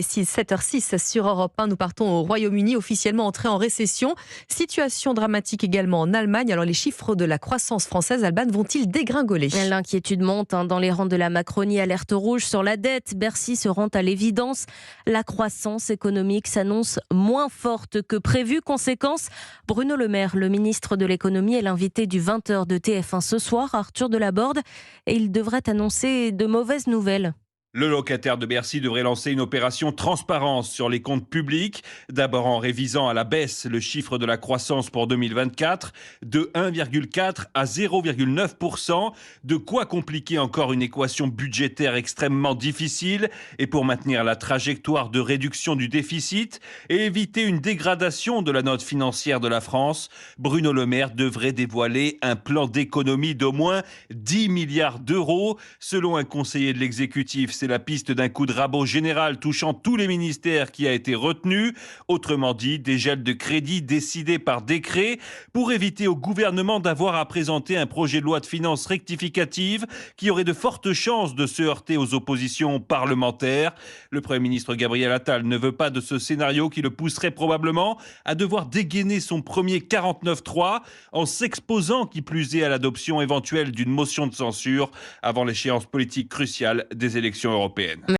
7h06 sur Europe 1, nous partons au Royaume-Uni, officiellement entré en récession. Situation dramatique également en Allemagne. Alors les chiffres de la croissance française, Alban, vont-ils dégringoler ? L'inquiétude monte dans les rangs de la Macronie, alerte rouge sur la dette. Bercy se rend à l'évidence. La croissance économique s'annonce moins forte que prévu. Conséquence, Bruno Le Maire, le ministre de l'économie, est l'invité du 20h de TF1 ce soir, Arthur Delaborde, et il devrait annoncer de mauvaises nouvelles. Le locataire de Bercy devrait lancer une opération transparence sur les comptes publics, d'abord en révisant à la baisse le chiffre de la croissance pour 2024 de 1,4 à 0,9%, de quoi compliquer encore une équation budgétaire extrêmement difficile et pour maintenir la trajectoire de réduction du déficit et éviter une dégradation de la note financière de la France. Bruno Le Maire devrait dévoiler un plan d'économie d'au moins 10 milliards d'euros. Selon un conseiller de l'exécutif, c'est la piste d'un coup de rabot général touchant tous les ministères qui a été retenu. Autrement dit, des gels de crédit décidés par décret pour éviter au gouvernement d'avoir à présenter un projet de loi de finances rectificative qui aurait de fortes chances de se heurter aux oppositions parlementaires. Le Premier ministre Gabriel Attal ne veut pas de ce scénario qui le pousserait probablement à devoir dégainer son premier 49.3 en s'exposant qui plus est à l'adoption éventuelle d'une motion de censure avant l'échéance politique cruciale des élections européennes.